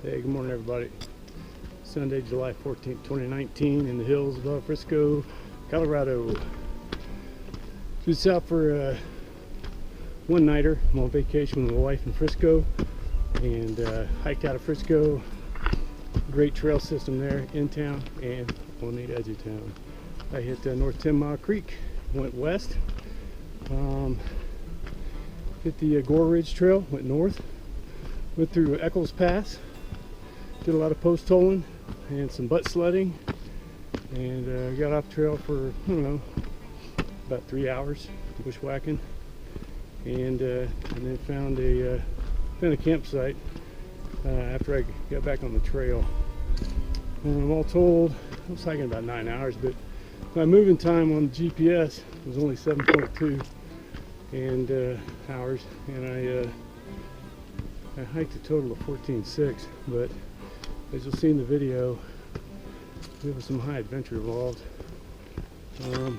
Hey, good morning everybody. Sunday, July 14th, 2019 in the hills above Frisco, Colorado. Just out for a one-nighter. I'm on vacation with my wife in Frisco and hiked out of Frisco. Great trail system there in town and on the edge of town. I hit North 10 Mile Creek, went west, hit the Gore Ridge Trail, went north, went through Eccles Pass, did a lot of post holing and some butt sledding, and got off trail for, I don't know, about 3 hours bushwhacking, and then found a campsite after I got back on the trail. All told, I was hiking about 9 hours, but my moving time on the GPS was only 7.2 hours, and I hiked a total of 14.6, but as you'll see in the video, there was some high adventure involved. I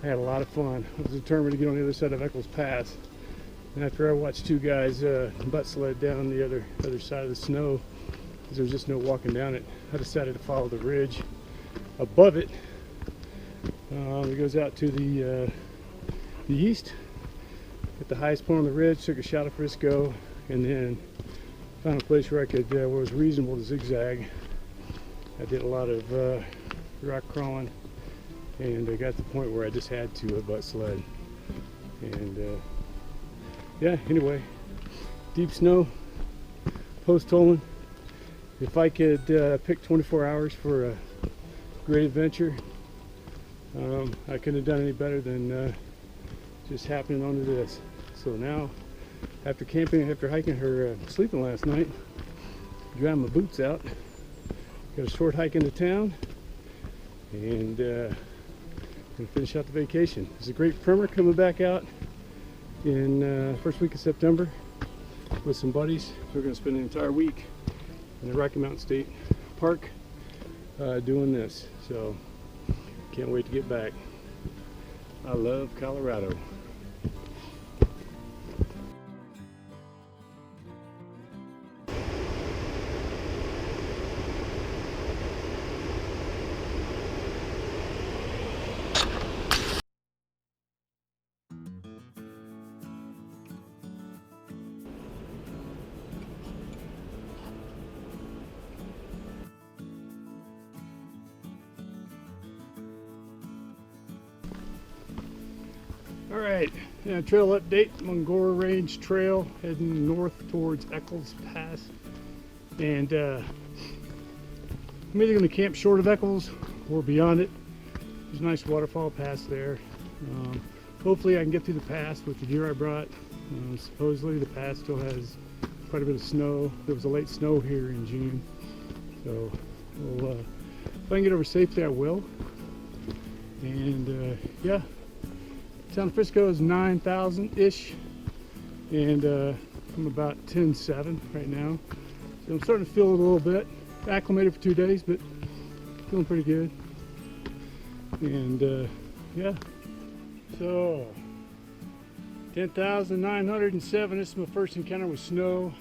had a lot of fun. I was determined to get on the other side of Eccles Pass, and after I watched two guys butt sled down the other side of the snow, because there was just no walking down it, I decided to follow the ridge above it. It goes out to the east at the highest point on the ridge. Took a shot of Frisco, and then found a place where I could, where it was reasonable to zigzag. I did a lot of rock crawling, and I got to the point where I just had to butt sled. And yeah, anyway, deep snow, post holing. If I could pick 24 hours for a great adventure, I couldn't have done any better than just happening onto this. So now, after camping, after hiking or sleeping last night, drying my boots out, got a short hike into town, and gonna finish out the vacation. It's a great primer coming back out in first week of September with some buddies. We're gonna spend an entire week in the Rocky Mountain State Park doing this. So can't wait to get back. I love Colorado. All right, trail update. I'm on Gore Range Trail, heading north towards Eccles Pass, and I'm either going to camp short of Eccles or beyond it. There's a nice waterfall pass there. Hopefully I can get through the pass with the gear I brought. Supposedly the pass still has quite a bit of snow. There was a late snow here in June, so if I can get over safely, I will. And yeah. Town of Frisco is 9,000-ish, and I'm about 10.7 right now. So I'm starting to feel it a little bit. Acclimated for 2 days, but feeling pretty good. And yeah, so 10,907. This is my first encounter with snow.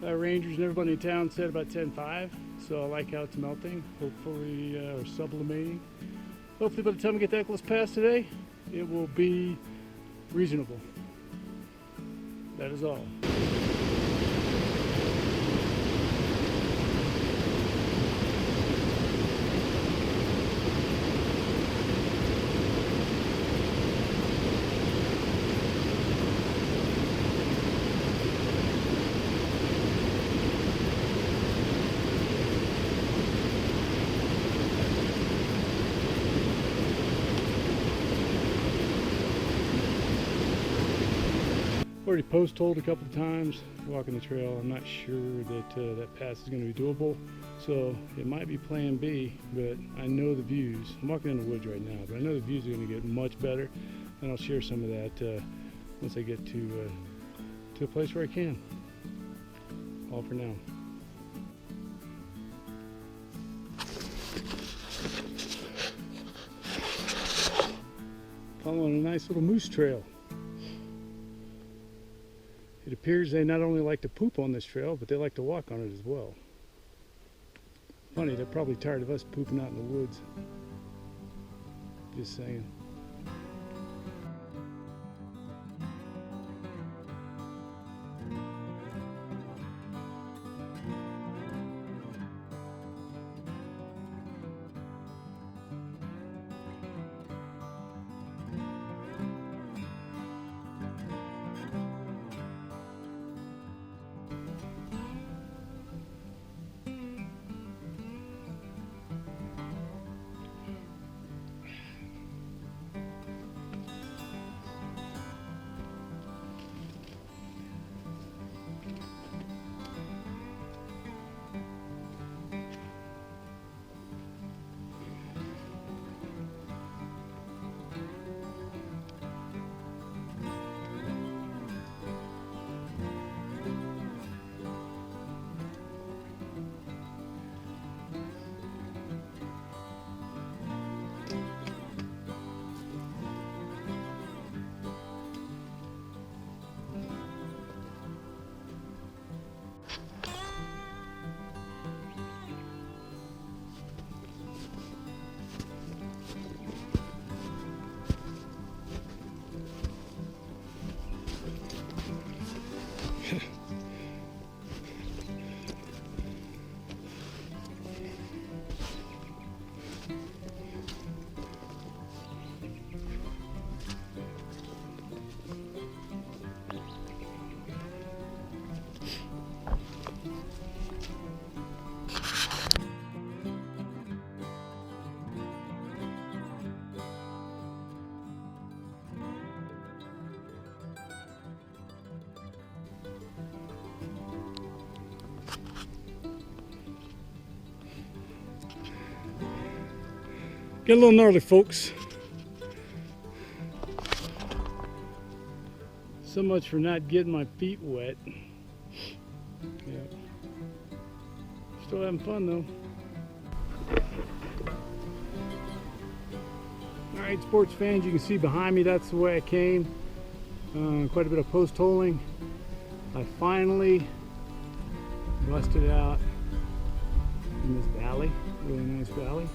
Rangers and everybody in town said about 10.5, so I like how it's melting, hopefully, or sublimating. Hopefully by the time we get to Eccles Pass today, it will be reasonable. That is all. Already post-holed a couple of times walking the trail. I'm not sure that that pass is going to be doable, so it might be plan B, but I know the views. I'm walking in the woods right now, but I know the views are going to get much better, and I'll share some of that once I get to a place where I can. All for now. Following a nice little moose trail. it appears they not only like to poop on this trail, but they like to walk on it as well. Funny, they're probably tired of us pooping out in the woods. Just saying. Get a little gnarly, folks. So much for not getting my feet wet. Yeah. Still having fun though. Alright, sports fans, you can see behind me that's the way I came. Quite a bit of post holing. I finally busted out in this valley, really nice valley.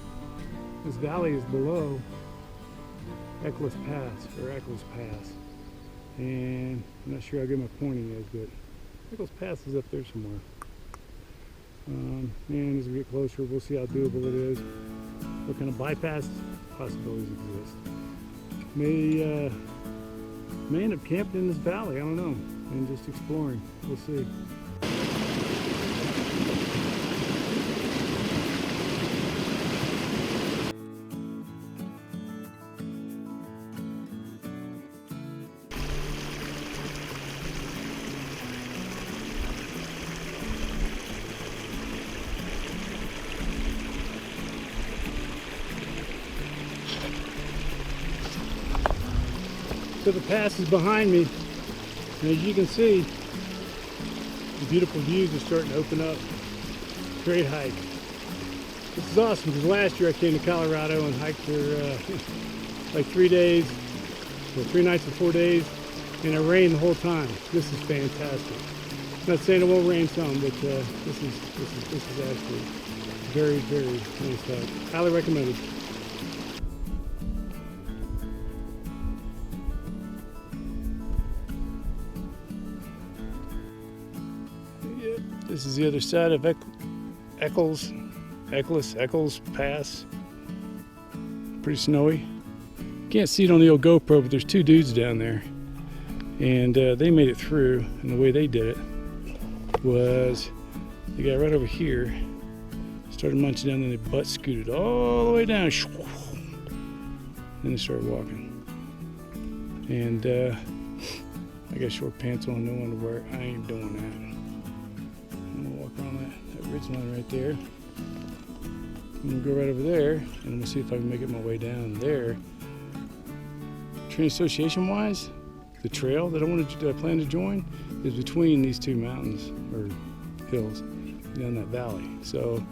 This valley is below Eccles Pass, or Eccles Pass. And I'm not sure how good my pointing is, but Eccles Pass is up there somewhere. And as we get closer, we'll see how doable it is. What kind of bypass possibilities exist. May end up camping in this valley, I don't know, and just exploring. We'll see. So the pass is behind me, and as you can see, the beautiful views are starting to open up. Great hike. This is awesome because last year I came to Colorado and hiked for like 3 days, or 3 nights and 4 days, and it rained the whole time. This is fantastic. I'm not saying it won't rain some, but this is actually very, very nice hike. Highly recommended. This is the other side of Eccles Pass. Pretty snowy. Can't see it on the old GoPro, but there's 2 dudes down there. And they made it through, and the way they did it was they got right over here, started munching down, and they butt scooted all the way down. Then they started walking. And I got short pants on, no underwear. I ain't doing that. I'm gonna walk around that ridge line right there. I'm gonna go right over there, and we'll see if I can make it my way down there. Train association wise, the trail that I plan to join is between these 2 mountains or hills down that valley. So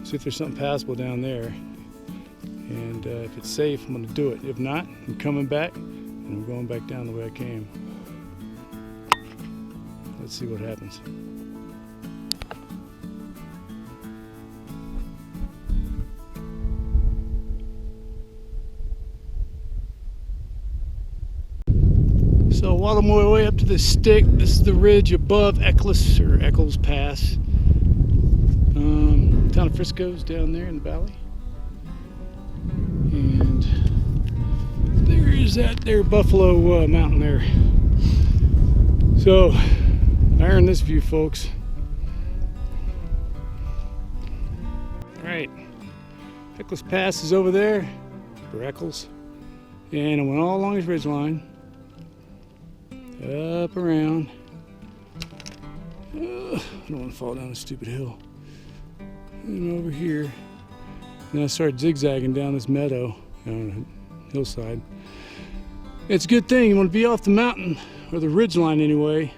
see if there's something passable down there, and if it's safe, I'm gonna do it. If not, I'm coming back, and I'm going back down the way I came. Let's see what happens. So while I'm on my way up to this stick, this is the ridge above Eccles Pass. Town of Frisco's down there in the valley. And there's that there Buffalo Mountain there. So I earned this view, folks. Alright, Eccles Pass is over there, or Eccles. And I went all along this ridge line. Up around. I don't want to fall down a stupid hill. And over here. And I started zigzagging down this meadow on a hillside. It's a good thing you want to be off the mountain, or the ridge line anyway,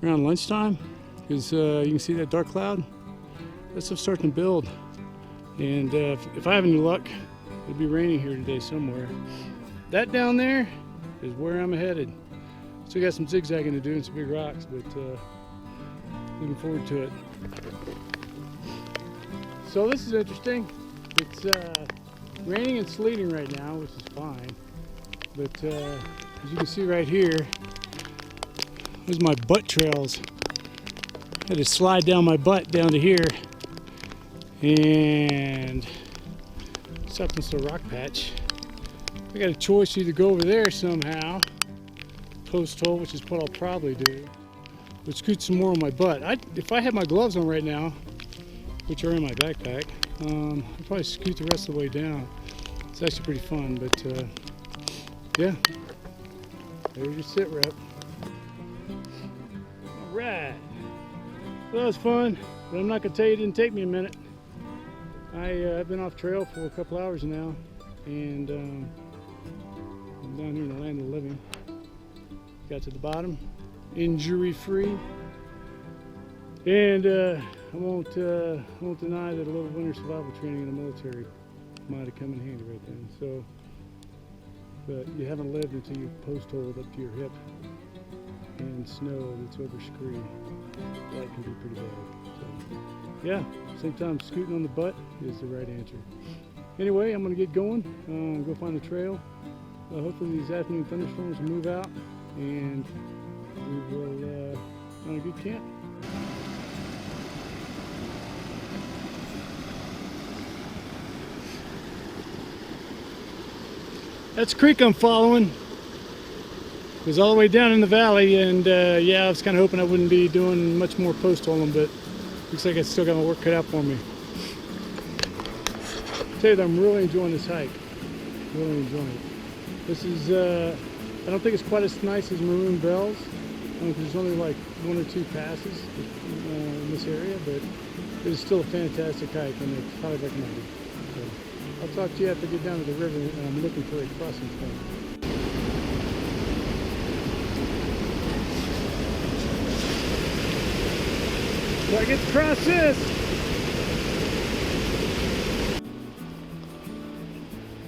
around lunchtime, because you can see that dark cloud. That stuff's starting to build. And if I have any luck, it'll be raining here today somewhere. That down there is where I'm headed. Still got some zigzagging to do and some big rocks, but looking forward to it. So this is interesting. It's raining and sleeting right now, which is fine. But as you can see right here, there's my butt trails. I had to slide down my butt down to here and stop this little rock patch. I got a choice to either go over there somehow, post hole, which is what I'll probably do, but scoot some more on my butt. If I had my gloves on right now, which are in my backpack, I'd probably scoot the rest of the way down. It's actually pretty fun, but yeah, there's your sit rep. All right, well, that was fun, but I'm not gonna tell you it didn't take me a minute. I've been off trail for a couple hours now, and I'm down here in the land of the living. Got to the bottom, injury-free, and I won't deny that a little winter survival training in the military might have come in handy right then. So, but you haven't lived until you've post-holed up to your hip in snow that's over scree. That can be pretty bad. So, yeah, sometimes scooting on the butt is the right answer. Anyway, I'm gonna get going, go find the trail. Hopefully these afternoon thunderstorms will move out, and we will find a good camp. That's the creek I'm following. It was all the way down in the valley, and yeah, I was kind of hoping I wouldn't be doing much more post holing, but looks like I still got my work cut out for me. I'll tell you that I'm really enjoying this hike. Really enjoying it. This is, I don't think it's quite as nice as Maroon Bells. There's only like 1 or 2 passes in this area, but it is still a fantastic hike, and it's highly recommended. So I'll talk to you after I get down to the river, and I'm looking for a crossing point. So I get to cross this.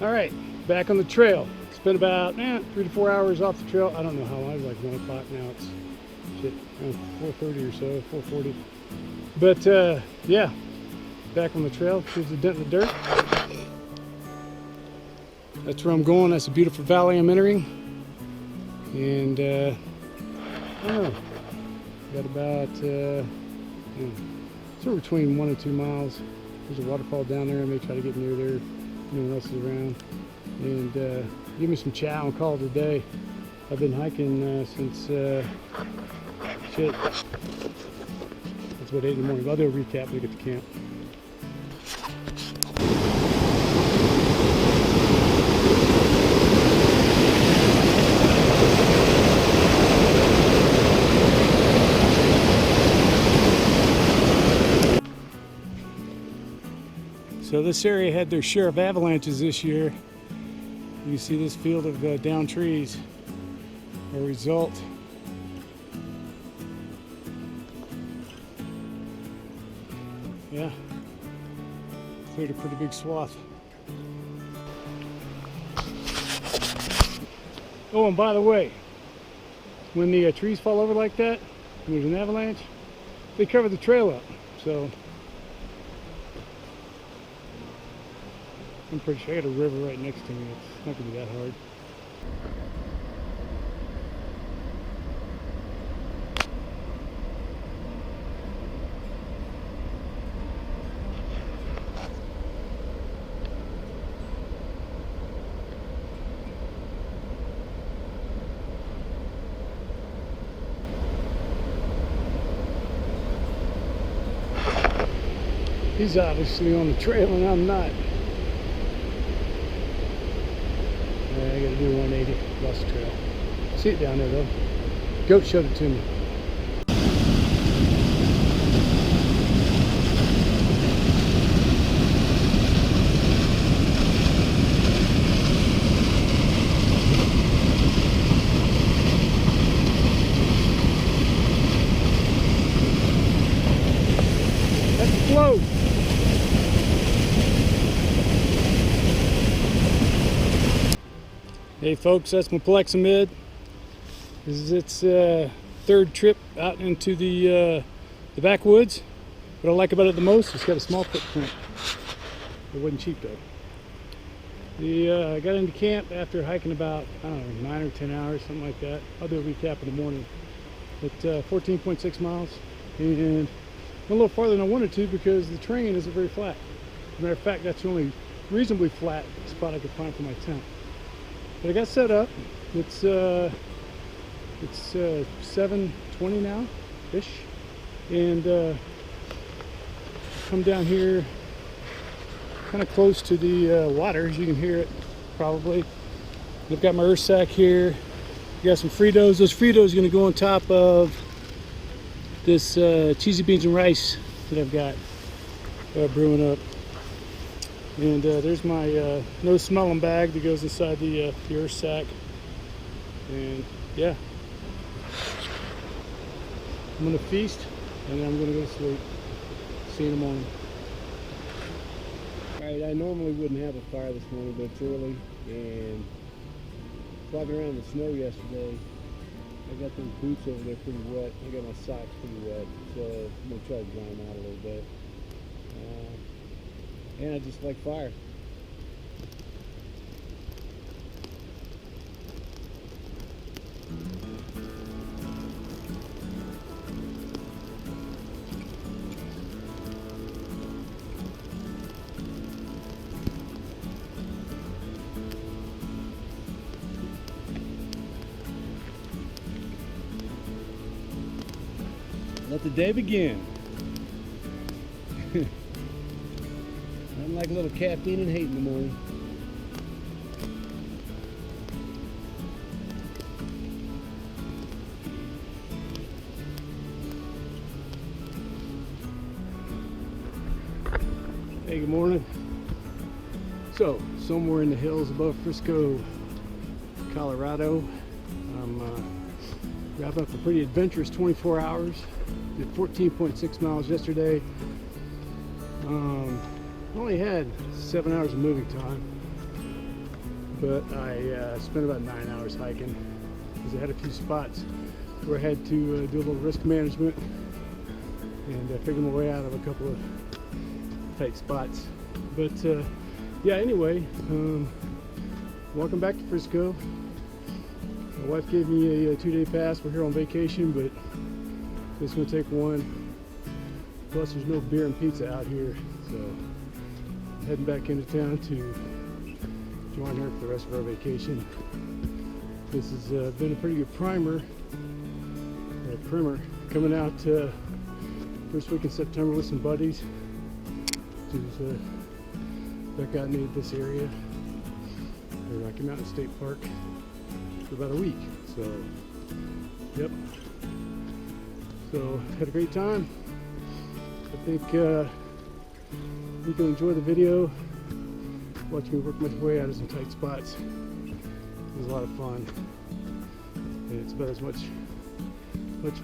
All right, back on the trail. It's been about 3 to 4 hours off the trail. I don't know how long. It's like 1 o'clock now. It's shit, 4:30 or so, 4:40. But yeah, back on the trail. Here's the dent in the dirt. That's where I'm going. That's a beautiful valley I'm entering. And I don't know. Got about somewhere between 1 and 2 miles. There's a waterfall down there. I may try to get near there. No one else is around. And give me some chow and call it a day. I've been hiking since shit. That's about 8 in the morning. I'll do a recap when we get to camp. So this area had their share of avalanches this year. You see this field of downed trees. A result. Yeah, cleared a pretty big swath. Oh, and by the way, when the trees fall over like that, when there's an avalanche, they cover the trail up. So I'm pretty sure I got a river right next to me. It's not going to be that hard. He's obviously on the trail and I'm not. I gotta do 180, lost the trail. See it down there though. Goat showed it to me. That's the float. Hey folks, that's my Plexamid. This is its third trip out into the backwoods. What I like about it the most, it's got a small footprint. It wasn't cheap though. I got into camp after hiking about, I don't know, 9 or 10 hours, something like that. I'll do a recap in the morning. At 14.6 miles. And went a little farther than I wanted to because the terrain isn't very flat. As a matter of fact, that's the only reasonably flat spot I could find for my tent. But I got set up. It's 7:20 now, ish, and come down here, kind of close to the water, as you can hear it probably. I've got my earth sack here. Got some Fritos. Those Fritos are going to go on top of this cheesy beans and rice that I've got brewing up. And there's my no smelling bag that goes inside the earth sack. And yeah, I'm gonna feast and then I'm gonna go to sleep. See you in the morning. Alright, I normally wouldn't have a fire this morning, but it's early and walking around in the snow yesterday. I got those boots over there pretty wet. I got my socks pretty wet, so I'm gonna try to dry them out a little bit. And I just like fire. Let the day begin. I'm like a little caffeine and hate in the morning. Hey, good morning. So, somewhere in the hills above Frisco, Colorado, I'm wrapping up a pretty adventurous 24 hours. Did 14.6 miles yesterday. Only had 7 hours of moving time, but I spent about 9 hours hiking because I had a few spots where I had to do a little risk management and figure my way out of a couple of tight spots. But yeah, anyway, welcome back to Frisco. My wife gave me a 2-day pass. We're here on vacation, but it's going to take one. Plus, there's no beer and pizza out here, so I'm heading back into town to join her for the rest of our vacation. This has been a pretty good primer coming out first week in September with some buddies who's back out into this area. I came out in State Park for about a week, so yep. So had a great time. I think you can enjoy the video. Watch me work my way out of some tight spots. It was a lot of fun, and it's about as much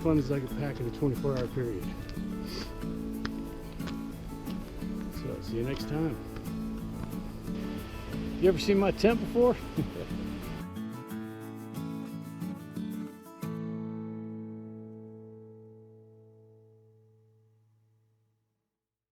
fun as I could pack in a 24-hour period. So see you next time. You ever seen my tent before?